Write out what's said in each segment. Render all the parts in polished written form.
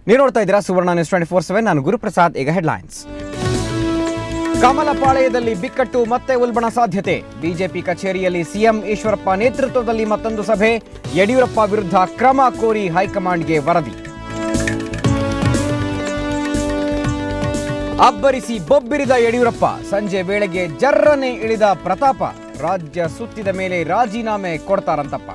ನೀವು ನೋಡ್ತಾ ಇದ್ದೀರಾ ಸುವರ್ಣ ನ್ಯೂಸ್ 24/7. ನಾನು ಗುರುಪ್ರಸಾದ್. ಈಗ ಹೆಡ್ಲೈನ್ಸ್. ಕಮಲಪಾಳ್ಯದಲ್ಲಿ ಬಿಕ್ಕಟ್ಟು ಮತ್ತೆ ಉಲ್ಬಣ ಸಾಧ್ಯತೆ. ಬಿಜೆಪಿ ಕಚೇರಿಯಲ್ಲಿ ಸಿಎಂ ಈಶ್ವರಪ್ಪ ನೇತೃತ್ವದಲ್ಲಿ ಮತ್ತೊಂದು ಸಭೆ. ಯಡಿಯೂರಪ್ಪ ವಿರುದ್ಧ ಕ್ರಮ ಕೋರಿ ಹೈಕಮಾಂಡ್ಗೆ ವರದಿ. ಅಬ್ಬರಿಸಿ ಬೊಬ್ಬಿರಿದ ಯಡಿಯೂರಪ್ಪ. ಸಂಜೆ ವೇಳೆಗೆ ಜರ್ರನೆ ಇಳಿದ ಪ್ರತಾಪ. ರಾಜ್ಯ ಸುತ್ತಿದ ಮೇಲೆ ರಾಜೀನಾಮೆ ಕೊಡ್ತಾರಂತಪ್ಪ.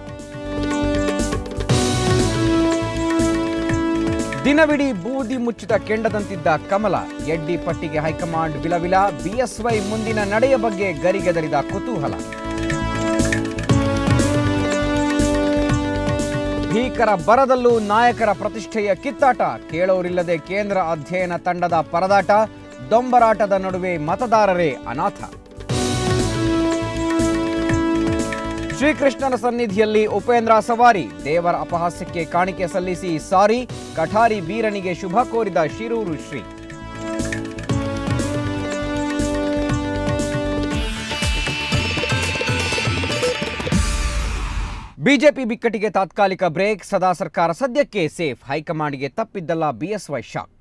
ದಿನವಿಡೀ ಬೂದಿ ಮುಚ್ಚಿದ ಕೆಂಡದಂತಿದ್ದ ಕಮಲ. ಎಡ್ಡಿ ಪಟ್ಟಿಗೆ ಹೈಕಮಾಂಡ್ ವಿಲವಿಲ. ಬಿಎಸ್ವೈ ಮುಂದಿನ ನಡೆಯ ಬಗ್ಗೆ ಗರಿಗೆದರಿದ ಕುತೂಹಲ. ಭೀಕರ ಬರದಲ್ಲೂ ನಾಯಕರ ಪ್ರತಿಷ್ಠೆಯ ಕಿತ್ತಾಟ. ಕೇಳೋರಿಲ್ಲದೆ ಕೇಂದ್ರ ಅಧ್ಯಯನ ತಂಡದ ಪರದಾಟ. ದೊಂಬರಾಟದ ನಡುವೆ ಮತದಾರರೇ ಅನಾಥ. ಶ್ರೀಕೃಷ್ಣನ ಸನ್ನಿಧಿಯಲ್ಲಿ ಉಪೇಂದ್ರ ಸವಾರಿ. ದೇವರ ಅಪಹಾಸ್ಯಕ್ಕೆ ಕಾಣಿಕೆ ಸಲ್ಲಿಸಿ ಸಾರಿ. ಕಠಾರಿ ವೀರನಿಗೆ ಶುಭ ಕೋರಿದ ಶಿರೂರು ಶ್ರೀ. ಬಿಜೆಪಿ ಬಿಕ್ಕಟ್ಟಿಗೆ ತಾತ್ಕಾಲಿಕ ಬ್ರೇಕ್. ಸದಾ ಸರ್ಕಾರ ಸದ್ಯಕ್ಕೆ ಸೇಫ್. ಹೈಕಮಾಂಡ್ಗೆ ತಪ್ಪಿದ್ದಲ್ಲ ಬಿಎಸ್ವೈ ಶಾಕ್.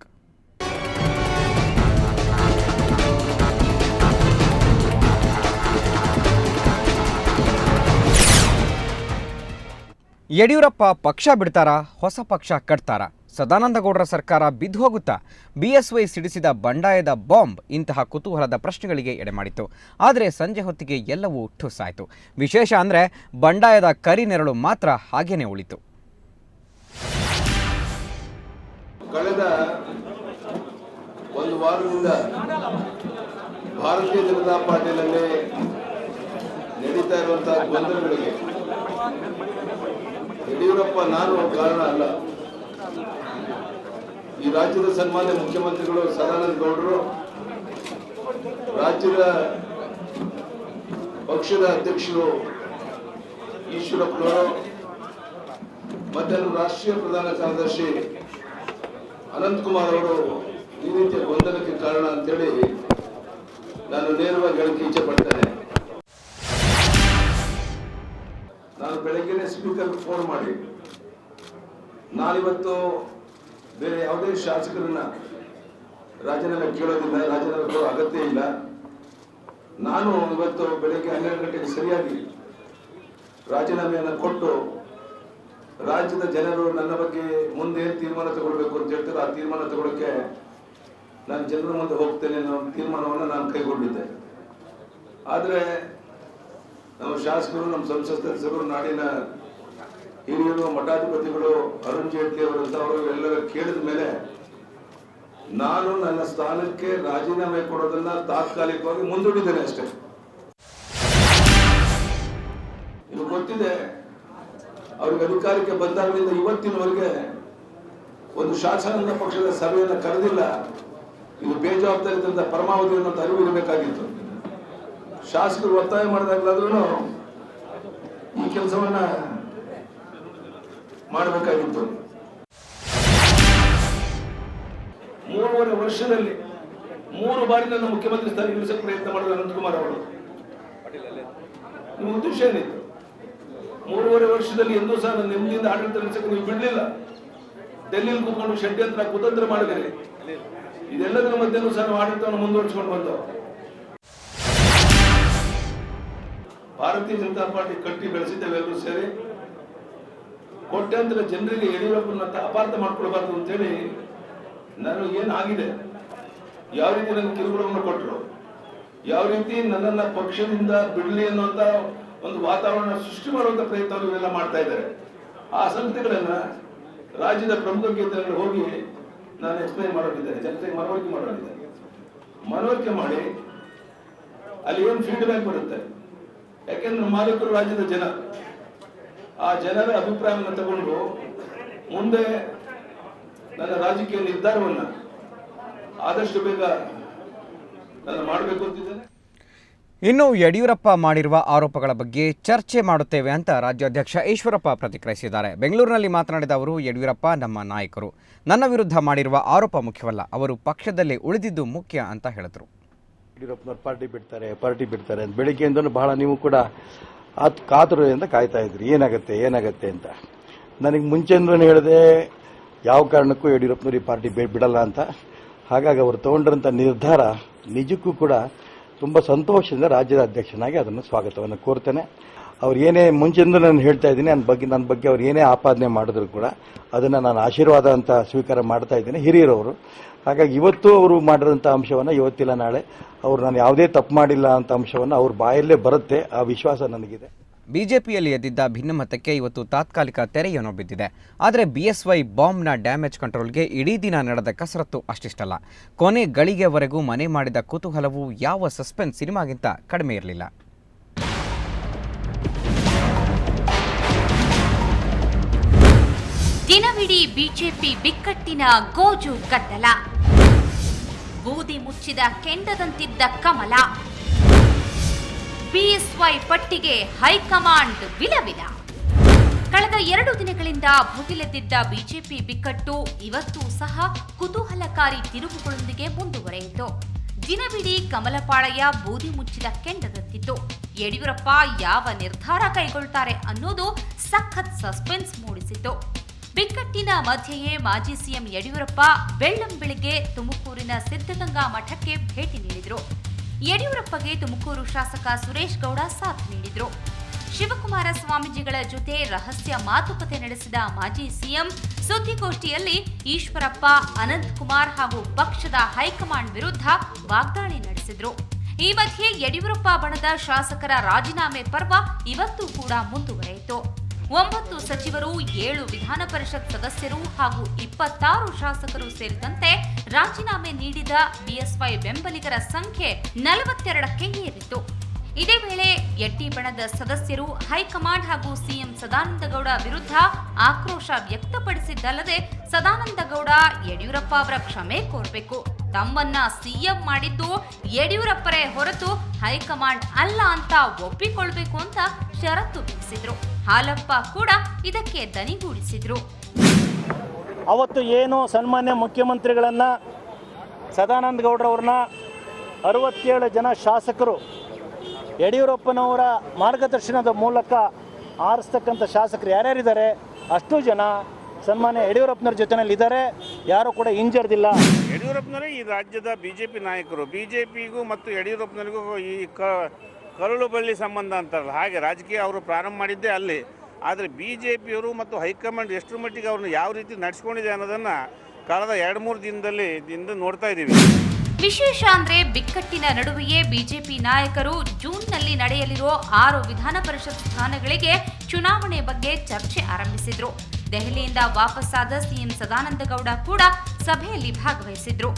ಯಡಿಯೂರಪ್ಪ ಪಕ್ಷ ಬಿಡ್ತಾರಾ, ಹೊಸ ಪಕ್ಷ ಕಟ್ತಾರಾ? ಸದಾನಂದಗೌಡರ ಸರ್ಕಾರ ಬಿದ್ದು ಹೋಗುತ್ತಾ? ಬಿಎಸ್ವೈ ಸಿಡಿಸಿದ ಬಂಡಾಯದ ಬಾಂಬ್ ಇಂತಹ ಕುತೂಹಲದ ಪ್ರಶ್ನೆಗಳಿಗೆ ಎಡೆಮಾಡಿತು. ಆದರೆ ಸಂಜೆ ಹೊತ್ತಿಗೆ ಎಲ್ಲವೂ ಠುಸ್ಸಾಯಿತು. ವಿಶೇಷ ಅಂದರೆ ಬಂಡಾಯದ ಕರಿನೆರಳು ಮಾತ್ರ ಹಾಗೇನೆ ಉಳಿತು. ಕಳೆದ ಒಂದು ವಾರದಿಂದ ಭಾರತೀಯ ಜನತಾ ಪಾರ್ಟಿಯಲ್ಲಿ ನಡೀತಾ ಇರುವಂತಹ ಗೊಂದಲಗಳಿಗೆ ಯಡಿಯೂರಪ್ಪ ನಾನು ಕಾರಣ ಅಲ್ಲ. ಈ ರಾಜ್ಯದ ಸನ್ಮಾನ್ಯ ಮುಖ್ಯಮಂತ್ರಿಗಳು ಸದಾನಂದ ಗೌಡರು, ರಾಜ್ಯದ ಪಕ್ಷದ ಅಧ್ಯಕ್ಷರು ಈಶ್ವರಪ್ಪನವರು ಮತ್ತೆ ರಾಷ್ಟ್ರೀಯ ಪ್ರಧಾನ ಕಾರ್ಯದರ್ಶಿ ಅನಂತಕುಮಾರ್ ಅವರು ಈ ರೀತಿಯ ಗೊಂದಲಕ್ಕೆ ಕಾರಣ ಅಂತೇಳಿ ನಾನು ನೇರವಾಗಿ ಹೇಳಕ್ಕೆ ಇಚ್ಛೆ ಪಡ್ತೇನೆ. ನಾನು ಬೆಳಗ್ಗೆನೆ ಸ್ಪೀಕರ್ ಫೋನ್ ಮಾಡಿ, ನಾನಿವತ್ತು ಬೇರೆ ಯಾವುದೇ ಶಾಸಕರನ್ನ ರಾಜೀನಾಮೆ ಕೇಳೋದಿಲ್ಲ, ರಾಜೀನಾಮೆ ಕೊಡೋ ಅಗತ್ಯ ಇಲ್ಲ. ನಾನು ಇವತ್ತು ಬೆಳಗ್ಗೆ 12 ಗಂಟೆಗೆ ಸರಿಯಾಗಿ ರಾಜೀನಾಮೆಯನ್ನು ಕೊಟ್ಟು ರಾಜ್ಯದ ಜನರು ನನ್ನ ಬಗ್ಗೆ ಮುಂದೆ ಏನು ತೀರ್ಮಾನ ತಗೊಳ್ಬೇಕು ಅಂತ ಹೇಳ್ತಾರೆ, ಆ ತೀರ್ಮಾನ ತಗೊಳ್ಳಕ್ಕೆ ನಾನು ಜನರ ಮುಂದೆ ಹೋಗ್ತೇನೆ ಅನ್ನೋ ತೀರ್ಮಾನವನ್ನು ನಾನು ಕೈಗೊಂಡಿದ್ದೆ. ಆದರೆ ನಮ್ಮ ಶಾಸಕರು, ನಮ್ಮ ಸಂಸತ್ ಸದಸ್ಯರು, ನಾಡಿನ ಹಿರಿಯರು, ಮಠಾಧಿಪತಿಗಳು, ಅರುಣ್ ಜೇಟ್ಲಿ ಅವರಂತವರು ಎಲ್ಲರ ಕೇಳಿದ ಮೇಲೆ ನಾನು ನನ್ನ ಸ್ಥಾನಕ್ಕೆ ರಾಜೀನಾಮೆ ಕೊಡೋದನ್ನ ತಾತ್ಕಾಲಿಕವಾಗಿ ಮುಂದೂಡಿದ್ದೇನೆ ಅಷ್ಟೇ. ನಿಮಗೆ ಗೊತ್ತಿದೆ, ಅವ್ರಿಗೆ ಅಧಿಕಾರಕ್ಕೆ ಬಂದಾಗಲಿಂದ ಇವತ್ತಿನವರೆಗೆ ಒಂದು ಶಾಸಕಾಂಗ ಪಕ್ಷದ ಸಭೆಯನ್ನು ಕರೆದಿಲ್ಲ. ಇದು ಬೇಜವಾಬ್ದಾರಿತನದ ಪರಮಾವಧಿ ಅನ್ನೋ ಅರಿವು ಇರಬೇಕಾಗಿತ್ತು. ಶಾಸಕರು ಒತ್ತಾಯ ಮಾಡಿದಾಗಲಾದ್ರೂ ಈ ಕೆಲಸವನ್ನ ಮಾಡಬೇಕಾಗಿತ್ತು. 3.5 ವರ್ಷದಲ್ಲಿ 3 ಬಾರಿ ನನ್ನ ಮುಖ್ಯಮಂತ್ರಿ ಸ್ಥಾನ ಇಳಿಸಕ್ಕೆ ಪ್ರಯತ್ನ ಮಾಡಿದ ಅನಂತಕುಮಾರ್ ಅವರು. ನಿಮ್ಮ ಉದ್ದೇಶ ಏನಿತ್ತು? 3.5 ವರ್ಷದಲ್ಲಿ ಎಂದೂ ಸಹ ನನ್ನ ನೆಮ್ಮದಿಯಿಂದ ಆಡಳಿತ ನಡೆಸಕ್ಕೆ ನೀವು ಬಿಡಲಿಲ್ಲ. ಡೆಲ್ಲಿಯಲ್ಲಿ ಕೂತ್ಕೊಂಡು ಷಡ್ಯಂತ್ರ ಕುತಂತ್ರ ಮಾಡಿದರೆ ಇದೆಲ್ಲದರ ಮಧ್ಯೆನೂ ಸಹ ನಾವು ಆಡಳಿತವನ್ನು ಮುಂದುವರಿಸಿಕೊಂಡು ಬಂದವು. ಭಾರತೀಯ ಜನತಾ ಪಾರ್ಟಿ ಕಟ್ಟಿ ಬೆಳೆಸಿದ್ದೇವೆ ಎಲ್ಲರೂ ಸೇರಿ. ಕೋಟ್ಯಾಂತರ ಜನರಿಗೆ ಯಡಿಯೂರಪ್ಪನ ಅಪಾರ್ಥ ಮಾಡ್ಕೊಳ್ಬಾರ್ದು ಅಂತೇಳಿ ನಾನು ಏನಾಗಿದೆ, ಯಾವ ರೀತಿ ನನ್ನ ಕಿರುಕುಳವನ್ನು ಕೊಟ್ಟರು, ಯಾವ ರೀತಿ ನನ್ನನ್ನ ಪಕ್ಷದಿಂದ ಬಿಡಲಿ ಅನ್ನುವಂತ ಒಂದು ವಾತಾವರಣ ಸೃಷ್ಟಿ ಮಾಡುವಂತ ಪ್ರಯತ್ನ ಇವೆಲ್ಲ ಮಾಡ್ತಾ ಇದ್ದಾರೆ. ಆ ಸಂಗತಿಗಳನ್ನ ರಾಜ್ಯದ ಪ್ರಮುಖ ಕೇಂದ್ರಗಳು ಹೋಗಿ ನಾನು ಎಕ್ಸ್ಪ್ಲೈನ್ ಮಾಡೋದಿದ್ದೇನೆ, ಜನತೆಗೆ ಮನವರಿಕೆ ಮಾಡಿ ಅಲ್ಲಿ ಏನು ಫೀಡ್ಬ್ಯಾಕ್ ಬರುತ್ತೆ. ಯಾಕೆಂದ್ರೆ ಮಾಲೀಕರು ರಾಜ್ಯದ ಜನ, ಆ ಜನರ ಅಭಿಪ್ರಾಯವನ್ನು ತಗೊಂಡು ಮುಂದೆ ನನ್ನ ರಾಜಕೀಯ ನಿರ್ಧಾರವನ್ನ ಆದಷ್ಟು ಬೇಗ ನಾನು ಮಾಡಬೇಕು ಅಂತಿದ್ದೇನೆ. ಇನ್ನು ಯಡಿಯೂರಪ್ಪ ಮಾಡಿರುವ ಆರೋಪಗಳ ಬಗ್ಗೆ ಚರ್ಚೆ ಮಾಡುತ್ತೇವೆ ಅಂತ ರಾಜ್ಯಾಧ್ಯಕ್ಷ ಈಶ್ವರಪ್ಪ ಪ್ರತಿಕ್ರಿಯಿಸಿದ್ದಾರೆ. ಬೆಂಗಳೂರಿನಲ್ಲಿ ಮಾತನಾಡಿದ ಅವರು, ಯಡಿಯೂರಪ್ಪ ನಮ್ಮ ನಾಯಕರು, ನನ್ನ ವಿರುದ್ಧ ಮಾಡಿರುವ ಆರೋಪ ಮುಖ್ಯವಲ್ಲ, ಅವರು ಪಕ್ಷದಲ್ಲಿ ಉಳಿದಿದ್ದು ಮುಖ್ಯ ಅಂತ ಹೇಳಿದರು. ಯಡಿಯೂರಪ್ಪನವ್ರು ಪಾರ್ಟಿ ಬಿಡ್ತಾರೆ ಅಂತ ಬೆಳಿಗ್ಗೆಯಿಂದಲೂ ಬಹಳ ನೀವು ಕೂಡ ಕಾತುರದಿಂದ ಕಾಯ್ತಾ ಇದ್ರಿ, ಏನಾಗುತ್ತೆ ಅಂತ. ನನಗೆ ಮುಂಚೆಂದ್ರೂ ಹೇಳಿದೆ, ಯಾವ ಕಾರಣಕ್ಕೂ ಯಡಿಯೂರಪ್ಪನವರು ಈ ಪಾರ್ಟಿ ಬಿಡಲ್ಲ ಅಂತ. ಹಾಗಾಗಿ ಅವರು ತಗೊಂಡಿರೋಂಥ ನಿರ್ಧಾರ ನಿಜಕ್ಕೂ ಕೂಡ ತುಂಬ ಸಂತೋಷದಿಂದ ರಾಜ್ಯದ ಅಧ್ಯಕ್ಷನಾಗಿ ಅದನ್ನು ಸ್ವಾಗತವನ್ನು ಕೋರ್ತೇನೆ. ಅವ್ರು ಏನೇ ಮುಂಚೆಂದು ನಾನು ಹೇಳ್ತಾ ಇದ್ದೀನಿ, ನನ್ನ ಬಗ್ಗೆ ಅವ್ರು ಏನೇ ಆಪಾದನೆ ಮಾಡಿದ್ರು ಕೂಡ ಅದನ್ನು ನಾನು ಆಶೀರ್ವಾದ ಅಂತ ಸ್ವೀಕಾರ ಮಾಡ್ತಾ ಇದ್ದೀನಿ, ಹಿರಿಯರವರು. ಹಾಗಾಗಿ ಇವತ್ತು ಅವರು ಮಾಡಿರೋಂಥ ಅಂಶವನ್ನು ಇವತ್ತಿಲ್ಲ ನಾಳೆ ಅವರು ನಾನು ಯಾವುದೇ ತಪ್ಪು ಮಾಡಿಲ್ಲ ಅಂತ ಅಂಶವನ್ನು ಅವ್ರ ಬಾಯಲ್ಲೇ ಬರುತ್ತೆ, ಆ ವಿಶ್ವಾಸ ನನಗಿದೆ. ಬಿಜೆಪಿಯಲ್ಲಿ ಎದ್ದಿದ್ದ ಭಿನ್ನಮತಕ್ಕೆ ಇವತ್ತು ತಾತ್ಕಾಲಿಕ ತೆರೆಯೇನೋ ಬಿದ್ದಿದೆ. ಆದರೆ BSY ಬಾಂಬ್ನ ಡ್ಯಾಮೇಜ್ ಕಂಟ್ರೋಲ್ಗೆ ಇಡೀ ದಿನ ನಡೆದ ಕಸರತ್ತು ಅಷ್ಟಿಷ್ಟಲ್ಲ. ಕೊನೆ ಗಳಿಗೆವರೆಗೂ ಮನೆ ಮಾಡಿದ ಕುತೂಹಲವು ಯಾವ ಸಸ್ಪೆನ್ಸ್ ಸಿನಿಮಾಗಿಂತ ಕಡಿಮೆ ಇರಲಿಲ್ಲ. ದಿನವಿಡೀ ಬಿಜೆಪಿ ಬಿಕ್ಕಟ್ಟಿನ ಗೋಜು ಗದ್ದಲ, ಬೂದಿ ಮುಚ್ಚಿದ ಕೆಂಡದಂತಿದ್ದ ಕಮಲ, BSY ಪಟ್ಟಿಗೆ ಹೈಕಮಾಂಡ್ ವಿಲವಿಲ. ಕಳೆದ 2 ದಿನಗಳಿಂದ ಭುಗಿಲೆದ್ದಿದ್ದ ಬಿಜೆಪಿ ಬಿಕ್ಕಟ್ಟು ಇವತ್ತೂ ಸಹ ಕುತೂಹಲಕಾರಿ ತಿರುವುಗಳೊಂದಿಗೆ ಮುಂದುವರೆಯಿತು. ದಿನವಿಡೀ ಕಮಲಪಾಳಯ್ಯ ಬೂದಿ ಮುಚ್ಚಿದ ಕೆಂಡದಂತಿತ್ತು. ಯಡಿಯೂರಪ್ಪ ಯಾವ ನಿರ್ಧಾರ ಕೈಗೊಳ್ತಾರೆ ಅನ್ನೋದು ಸಖತ್ ಸಸ್ಪೆನ್ಸ್ ಮೂಡಿಸಿತು. ಬಿಕ್ಕಟ್ಟಿನ ಮಧ್ಯೆಯೇ ಮಾಜಿ ಸಿಎಂ ಯಡಿಯೂರಪ್ಪ ಬೆಳ್ಳಂಬೆಳಿಗ್ಗೆ ತುಮಕೂರಿನ ಸಿದ್ಧಗಂಗಾ ಮಠಕ್ಕೆ ಭೇಟಿ ನೀಡಿದರು. ಯಡಿಯೂರಪ್ಪಗೆ ತುಮಕೂರು ಶಾಸಕ ಸುರೇಶ್ ಗೌಡ ಸಾಥ್ ನೀಡಿದರು. ಶಿವಕುಮಾರ ಸ್ವಾಮೀಜಿಗಳ ಜೊತೆ ರಹಸ್ಯ ಮಾತುಕತೆ ನಡೆಸಿದ ಮಾಜಿ ಸಿಎಂ ಸುದ್ದಿಗೋಷ್ಠಿಯಲ್ಲಿ ಈಶ್ವರಪ್ಪ, ಅನಂತಕುಮಾರ್ ಹಾಗೂ ಪಕ್ಷದ ಹೈಕಮಾಂಡ್ ವಿರುದ್ಧ ವಾಗ್ದಾಳಿ ನಡೆಸಿದರು. ಈ ಮಧ್ಯೆ ಯಡಿಯೂರಪ್ಪ ಬಣದ ಶಾಸಕರ ರಾಜೀನಾಮೆ ಪರ್ವ ಇವತ್ತು ಕೂಡ ಮುಂದುವರೆಯಿತು. 9 ಸಚಿವರು, 7 ವಿಧಾನ ಪರಿಷತ್ ಸದಸ್ಯರು ಹಾಗೂ 26 ಶಾಸಕರು ಸೇರಿದಂತೆ ರಾಜೀನಾಮೆ ನೀಡಿದ BSY ಬೆಂಬಲಿಗರ ಸಂಖ್ಯೆ 42ಕ್ಕೆ ಏರಿತು. ಇದೇ ವೇಳೆ ಎಡ್ಡಿ ಬಣದ ಸದಸ್ಯರು ಹೈಕಮಾಂಡ್ ಹಾಗೂ ಸಿಎಂ ಸದಾನಂದಗೌಡ ವಿರುದ್ಧ ಆಕ್ರೋಶ ವ್ಯಕ್ತಪಡಿಸಿದ್ದಲ್ಲದೆ ಸದಾನಂದಗೌಡ ಯಡಿಯೂರಪ್ಪ ಅವರ ಕ್ಷಮೆ ಕೋರಬೇಕು, ತಮ್ಮನ್ನ ಸಿಎಂ ಮಾಡಿದ್ದು ಯಡಿಯೂರಪ್ಪರೇ ಹೊರತು ಹೈಕಮಾಂಡ್ ಅಲ್ಲ ಅಂತ ಒಪ್ಪಿಕೊಳ್ಬೇಕು ಅಂತ ಷರತ್ತು ವಿಧಿಸಿದ್ರು. ಹಾಲಪ್ಪ ಕೂಡ ಇದಕ್ಕೆ ದನಿಗೂಡಿಸಿದ್ರು. ಅವತ್ತು ಏನು ಸನ್ಮಾನ್ಯ ಮುಖ್ಯಮಂತ್ರಿಗಳನ್ನು ಸದಾನಂದ ಗೌಡ್ರವ್ರನ್ನ 67 ಜನ ಶಾಸಕರು ಯಡಿಯೂರಪ್ಪನವರ ಮಾರ್ಗದರ್ಶನದ ಮೂಲಕ ಆರಿಸ್ತಕ್ಕಂಥ ಶಾಸಕರು ಯಾರ್ಯಾರಿದ್ದಾರೆ ಅಷ್ಟು ಜನ ಸನ್ಮಾನ್ಯ ಯಡಿಯೂರಪ್ಪನವ್ರ ಜೊತೆನಲ್ಲಿದ್ದಾರೆ. ಯಾರು ಕೂಡ ಹಿಂಜರಿದಿಲ್ಲ. ಯಡಿಯೂರಪ್ಪನವರೇ ಈ ರಾಜ್ಯದ BJP ನಾಯಕರು. BJPಗೂ ಮತ್ತು ಯಡಿಯೂರಪ್ಪನವರಿಗೂ ಈ ಕರುಳು ಬಳ್ಳಿ ಸಂಬಂಧ ಅಂತಾರಲ್ಲ, ಹಾಗೆ ರಾಜಕೀಯ ಅವರು ಪ್ರಾರಂಭ ಮಾಡಿದ್ದೇ ಅಲ್ಲಿ. ಆದರೆ BJPಯವರು ಮತ್ತು ಹೈಕಮಾಂಡ್ ಎಷ್ಟರ ಮಟ್ಟಿಗೆ ಅವ್ರನ್ನ ಯಾವ ರೀತಿ ನಡೆಸ್ಕೊಂಡಿದೆ ಅನ್ನೋದನ್ನು ಕಳೆದ 2-3 ದಿನದಿಂದ ನೋಡ್ತಾ ಇದ್ದೀವಿ. ವಿಶೇಷ ಅಂದ್ರೆ ಬಿಕ್ಕಟ್ಟಿನ ನಡುವೆಯೇ ಬಿಜೆಪಿ ನಾಯಕರು ಜೂನ್ನಲ್ಲಿ ನಡೆಯಲಿರುವ 6 ವಿಧಾನ ಪರಿಷತ್ ಸ್ಥಾನಗಳಿಗೆ ಚುನಾವಣೆ ಬಗ್ಗೆ ಚರ್ಚೆ ಆರಂಭಿಸಿದ್ರು. ದೆಹಲಿಯಿಂದ ವಾಪಸ್ಸಾದ ಸಿಎಂ ಸದಾನಂದಗೌಡ ಕೂಡ ಸಭೆಯಲ್ಲಿ ಭಾಗವಹಿಸಿದ್ರು.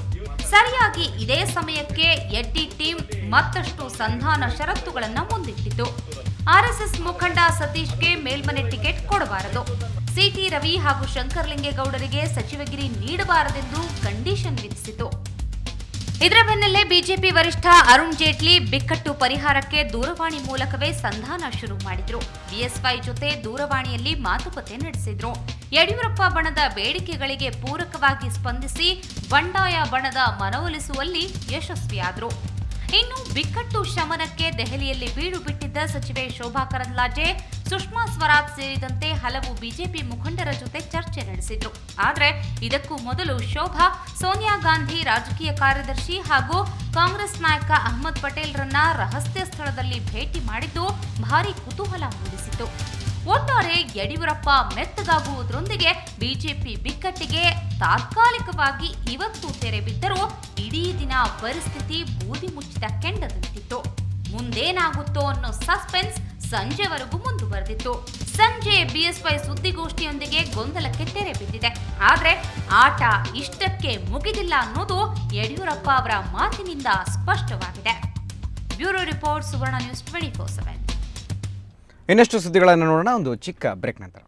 ಸರಿಯಾಗಿ ಇದೇ ಸಮಯಕ್ಕೆ ಎಡ್ಡಿ ಟೀಮ್ ಮತ್ತಷ್ಟು ಸಂಧಾನ ಷರತ್ತುಗಳನ್ನು ಮುಂದಿಟ್ಟಿತು. ಆರ್ಎಸ್ಎಸ್ ಮುಖಂಡ ಸತೀಶ್ಗೆ ಮೇಲ್ಮನೆ ಟಿಕೆಟ್ ಕೊಡಬಾರದು, ಸಿಟಿ ರವಿ ಹಾಗೂ ಶಂಕರಲಿಂಗೇಗೌಡರಿಗೆ ಸಚಿವಗಿರಿ ನೀಡಬಾರದೆಂದು ಕಂಡೀಷನ್ ವಿಧಿಸಿತು. ಇದರ ಬೆನ್ನಲ್ಲೇ ಬಿಜೆಪಿ ವರಿಷ್ಠ ಅರುಣ್ ಜೇಟ್ಲಿ ಬಿಕ್ಕಟ್ಟು ಪರಿಹಾರಕ್ಕೆ ದೂರವಾಣಿ ಮೂಲಕವೇ ಸಂಧಾನ ಶುರು ಮಾಡಿದ್ರು. BSY ಜೊತೆ ದೂರವಾಣಿಯಲ್ಲಿ ಮಾತುಕತೆ ನಡೆಸಿದ್ರು. ಯಡಿಯೂರಪ್ಪ ಬಣದ ಬೇಡಿಕೆಗಳಿಗೆ ಪೂರಕವಾಗಿ ಸ್ಪಂದಿಸಿ ಬಂಡಾಯ ಬಣದ ಮನವೊಲಿಸುವಲ್ಲಿ ಯಶಸ್ವಿಯಾದರು. ಇನ್ನು ಬಿಕ್ಕಟ್ಟು ಶಮನಕ್ಕೆ ದೆಹಲಿಯಲ್ಲಿ ಬೀಡು ಬಿಟ್ಟಿದ್ದ ಸಚಿವೆ ಶೋಭಾ ಕರಂದ್ಲಾಜೆ, ಸುಷ್ಮಾ ಸ್ವರಾಜ್ ಸೇರಿದಂತೆ ಹಲವು ಬಿಜೆಪಿ ಮುಖಂಡರ ಜೊತೆ ಚರ್ಚೆ ನಡೆಸಿದ್ರು. ಆದರೆ ಇದಕ್ಕೂ ಮೊದಲು ಶೋಭಾ ಸೋನಿಯಾ ಗಾಂಧಿ ರಾಜಕೀಯ ಕಾರ್ಯದರ್ಶಿ ಹಾಗೂ ಕಾಂಗ್ರೆಸ್ ನಾಯಕ ಅಹ್ಮದ್ ಪಟೇಲ್ರನ್ನ ರಹಸ್ಯ ಸ್ಥಳದಲ್ಲಿ ಭೇಟಿ ಮಾಡಿದ್ದು ಭಾರೀ ಕುತೂಹಲ ಮೂಡಿಸಿತು. ಒಟ್ಟಾರೆ ಯಡಿಯೂರಪ್ಪ ಮೆತ್ತಗಾಗುವುದರೊಂದಿಗೆ ಬಿಜೆಪಿ ಬಿಕ್ಕಟ್ಟಿಗೆ ತಾತ್ಕಾಲಿಕವಾಗಿ ಇವತ್ತು ತೆರೆ ಬಿದ್ದರೂ ಇಡೀ ದಿನ ಪರಿಸ್ಥಿತಿ ಬೂದಿ ಮುಚ್ಚಿದ ಕೆಂಡದಂತಿತ್ತು. ಮುಂದೇನಾಗುತ್ತೋ ಅನ್ನೋ ಸಸ್ಪೆನ್ಸ್ ಸಂಜೆವರೆಗೂ ಮುಂದುವರೆದಿತ್ತು. ಸಂಜೆ BSY ಸುದ್ದಿಗೋಷ್ಠಿಯೊಂದಿಗೆ ಗೊಂದಲಕ್ಕೆ ತೆರೆ ಬಿದ್ದಿದೆ. ಆದರೆ ಆಟ ಇಷ್ಟಕ್ಕೆ ಮುಗಿದಿಲ್ಲ ಅನ್ನೋದು ಯಡಿಯೂರಪ್ಪ ಅವರ ಮಾತಿನಿಂದ ಸ್ಪಷ್ಟವಾಗಿದೆ. ಬ್ಯೂರೋ ರಿಪೋರ್ಟ್, ಸುವರ್ಣ ನ್ಯೂಸ್ 24/7. ಇನ್ನಷ್ಟು ಸುದ್ದಿಗಳನ್ನು ನೋಡೋಣ ಒಂದು ಚಿಕ್ಕ ಬ್ರೇಕ್ ನಂತರ.